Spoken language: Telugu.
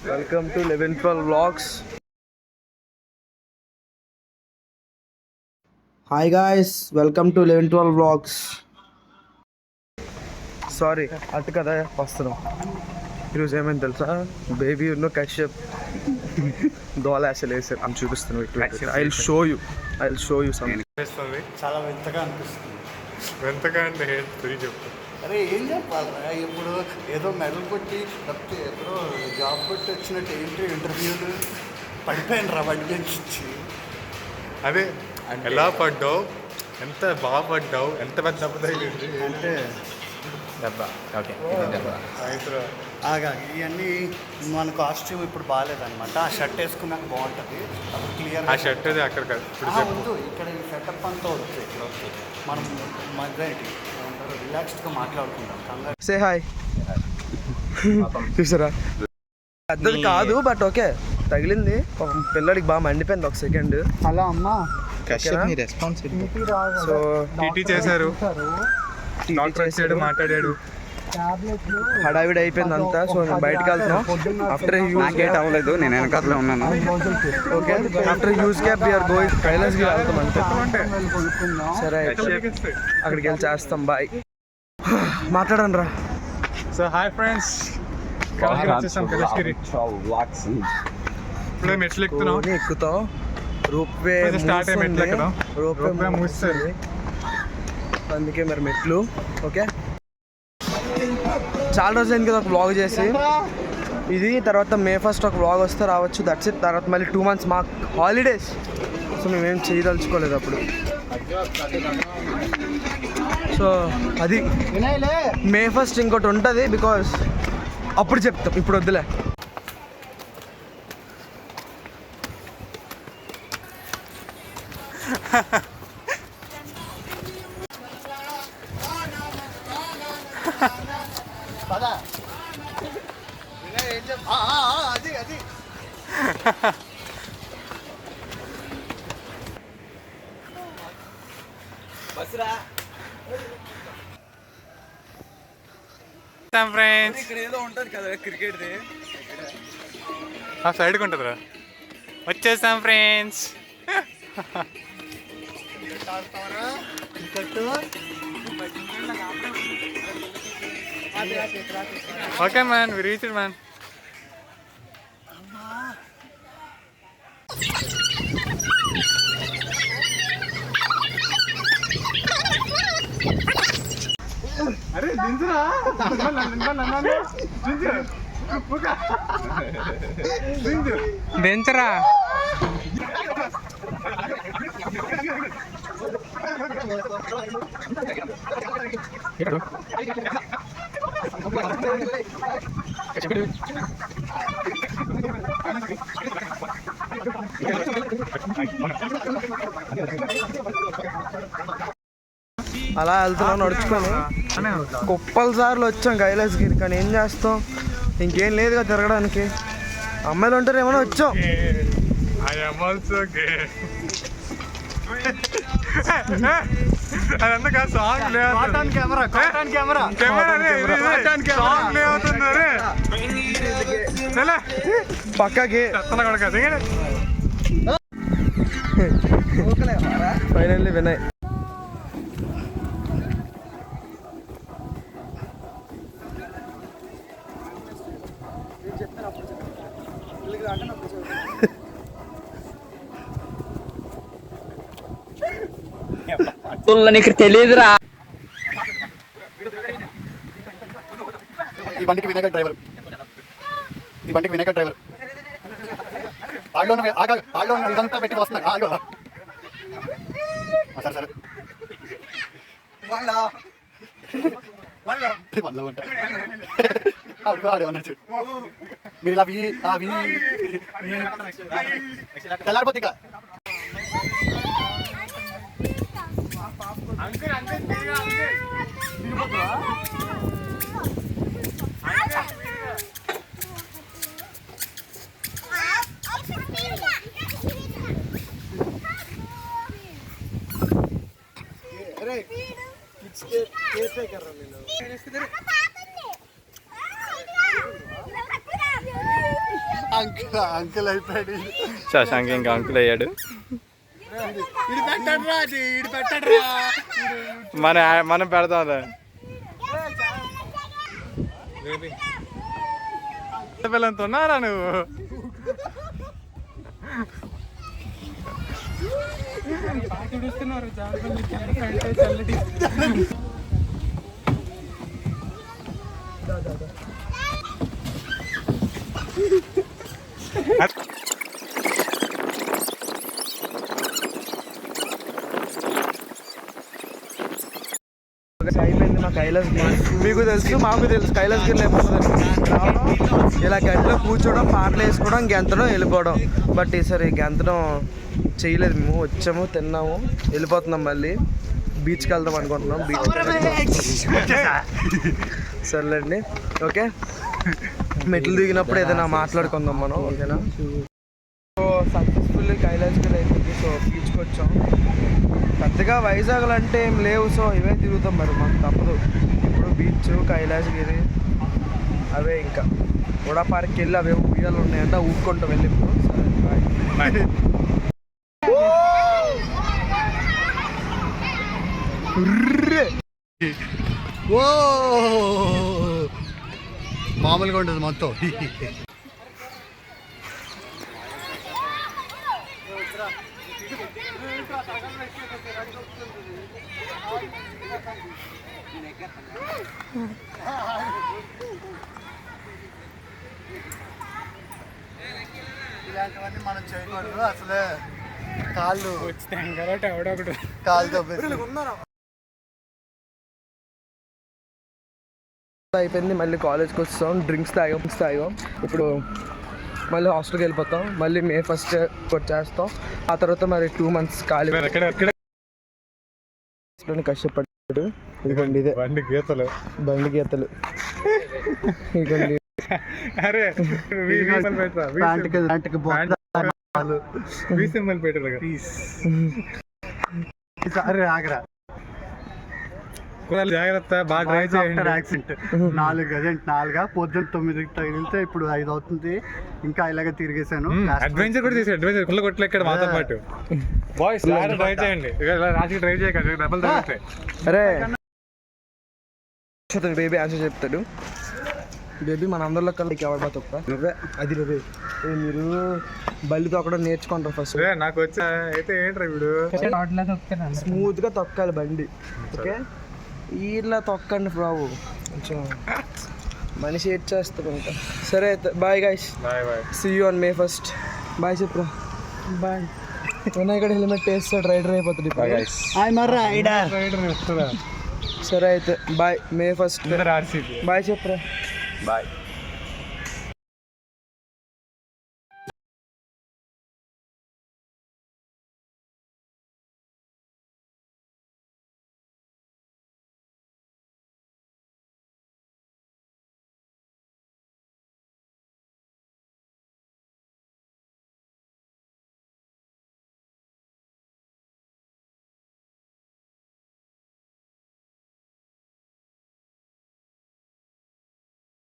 Welcome to 11-12 vlogs. Hi guys, welcome to 11-12 vlogs. Sorry అటు కదా వస్తున్నాం. ఈరోజు ఏమైంది తెలుసా, బేబీ ఉన్న కశ్యప్ దోల అసలు వేసారు అని చూపిస్తున్నాను. I will show you some. చాలా వింతగా అనిపిస్తుంది. వింతగా అంటే చెప్పు. అరే ఏం చెప్పాలరా, ఇప్పుడు ఏదో మెడల్ కొట్టి లేకపోతే ఏదో జాబ్ కొట్టి వచ్చినట్టు ఏంటి ఇంటర్వ్యూలు పడిపోయాను రా బండి నుంచి. అదే ఎలా పడ్డావు, ఎంత బాగా పడ్డావు, ఎంత పెద్ద దెబ్బ తగిలింది అంటే దెబ్బ. ఓకే ఆగా ఇవన్నీ మన కాస్ట్యూమ్ ఇప్పుడు బాగాలేదన్నమాట. ఆ షర్ట్ వేసుకున్నాక బాగుంటుంది అప్పుడు క్లియర్. ఆ షర్ట్ అది అక్కడ కాదు, ఇప్పుడు చెప్పు. ముందు ఇక్కడ ఈ సెటప్ అంతా వస్తుంది. ఇక్కడ వస్తుంది మనం మధ్య ఏమంటారు రిలాక్స్డ్గా మాట్లాడుకుందాం. కంగారు సే హాయ్. చూసారా, పెద్దది కాదు బట్ ఓకే తగిలింది. పిల్లడికి బాగా మండిపోయింది ఒక సెకండ్. హలో అమ్మా, సో టీటీ చేశారు, డాక్టర్ వచ్చాడు, మాట్లాడాడు, హడావిడి అయిపోయింది అంతా. సో నేను బయటకు వెళ్తున్నాం. ఆఫ్టర్ యూజ్ గేట్ అవ్వలేదు, నేను వెనకాతలో ఉన్నాను. Okay, after use gap we are going కైలాస్కి వెళ్తాం అంతే. సరే అక్కడికి వెళ్ళి చేస్తాం. బాయ్. మాట్లాడండి రా. సో హాయ్ ఫ్రెండ్స్, కలగిరి వచ్చేసాం. కలగిరి ఇప్పుడే మెట్లు ఎక్కుతున్నాం. ఎక్కుతాం. రోప్వే స్టార్ట్ అయ్యి మెట్లు ఎక్కడం. రోప్వే మూస్తారు, అందుకే మరి మెట్లు. ఓకే, చాలా రోజులైంది కదా ఒక వ్లాగ్ చేసి. ఇది తర్వాత May 1st ఒక వ్లాగ్ వస్తే రావచ్చు, దట్స్ ఇట్. తర్వాత మళ్ళీ 2 months మాకు హాలిడేస్. సో మేమేం చేయదలుచుకోలేదు అప్పుడు. సో అది May 1st ఇంకోటి ఉంటుంది, బికాస్ అప్పుడు చెప్తాం, ఇప్పుడు వద్దులే. అది అది ఫ్రెండ్స్. ఇక్కడ ఏదో ఉంటుంది కదా క్రికెట్. ఆ సైడ్కి ఉంటుందిరా. వచ్చేసాం friends. Okay man, we reached man. అరే దించురా, దించరా. అలా వెళ్తున్నాం నడుచుకొని. కుప్పల సార్లు వచ్చాం కైలాసగిరి, కానీ ఏం చేస్తాం, ఇంకేం లేదుగా తిరగడానికి. అమ్మాయిలు ఉంటారు ఏమైనా వచ్చాం. అదంతా సాంగ్ లేదు, కెమెరా పక్కకి. ఫైనల్లీ వినయ్. నీకు తెలియదురా. ఈ బండికి వినాయక డ్రైవర్, ఈ బండికి వినాయక డ్రైవర్. ఆడలో ఇదంతా పెట్టి వస్తున్నాయి. సరే సరే వాళ్ళ ఉంటాయి. ఆడేమన్నా మీరు ఇలా తెల్లారిపోతే ఇక అంకుల్ అయిపోయాడు. శశాంక్ ఇంకా అంకుల్ అయ్యాడు. ఇది పెట్టడ్రా, ఇది పెట్టడ్రా. మనం పెడతాం. పిల్లలతో ఉన్నారా నువ్వు? అయిపోయింది మా కైలాసగిరి. మీకు తెలుసు, మాకు తెలుసు కైలాసగిరిలో రావడం, ఇలా గంటలో కూర్చోవడం, పాటలు వేసుకోవడం, గెంతడం, వెళ్ళిపోవడం. బట్ ఈసారి గెంతడం చేయలేదు. మేము వచ్చాము, తిన్నాము, వెళ్ళిపోతున్నాం. మళ్ళీ బీచ్కి వెళ్దాం అనుకుంటున్నాం. బీచ్ సర్లేండి, ఓకే. మెట్లు దిగినప్పుడు ఏదైనా మాట్లాడుకుందాం మనం, ఓకేనా? సో సక్సెస్ఫుల్లీ కైలాసగిరి అయిపోయింది. సో బీచ్కి వచ్చాం. పెద్దగా వైజాగ్లో అంటే ఏం లేవు, సో ఇవే తిరుగుతాం. మరి మాకు తప్పదు. ఇప్పుడు బీచ్, కైలాసగిరి అవే. ఇంకా కూడా పార్క్కి వెళ్ళి అవే ఉయ్యాలు ఉన్నాయంట, ఊపుకుంటూ వెళ్ళి. ఇప్పుడు సరే బాయ్. ఓ మామూలుగా ఉంటుంది మొత్తం. ఇలాంటివన్నీ మనం చేయకూడదు అసలే. కాళ్ళు కాళ్ళతో అయిపోయింది. మళ్ళీ కాలేజ్కి వస్తాం, డ్రింక్స్ తాగాం. ఇప్పుడు మళ్ళీ హాస్టల్కి వెళ్ళిపోతాం. మళ్ళీ May 1st వచ్చేస్తాం. ఆ తర్వాత మరి 2 months ఖాళీ. కష్టపడ్డాడు. ఇదిగోండి, ఇదే బండి గీతలు. ఇదిగోండి. ఆగరా జాగ్రత్త, బాగా ట్రై చేయండి. యాక్సిడెంట్ 4 పొద్దున్న 9కి తగిలితే ఇప్పుడు 5 అవుతుంది. ఇంకా ఇలాగే తిరిగేసాను. అడ్వెంచర్ కూడా చేసి అడ్వెంచర్ కుళ్ళ కొట్లు ఎక్కడ మాతో పాటు. బాయ్స్ ట్రై చేయండి, రాజుకి ట్రై చేయకండి, డబ్బులు తగ్గుతాయి. అరే బేబీ ఆన్సర్ చెప్తాడు. బేబీ మన అందరిలో కల్లా ఎవరు బా తొక్క నువ్వే. అది నువ్వే. మీరు బల్లి తొక్కడం నేర్చుకుంటారు ఫస్ట్. నాకు వచ్చా అయితే ఏంట్రా ఇప్పుడు స్మూత్గా తొక్కాలి బండి, ఓకే? ఇలా తొక్కండి బాబు, కొంచెం మనిషి ఏడ్ చేస్తాడు ఇంకా. సరే అయితే bye guys, see you on May 1st. Bye చెప్పురా. బాయ్. వినాయకుడు హెల్మెట్ వేస్తాడు, రైడర్ అయిపోతుంది. సరే అయితే బాయ్, May 1st. బాయ్ చెప్పురా. బాయ్.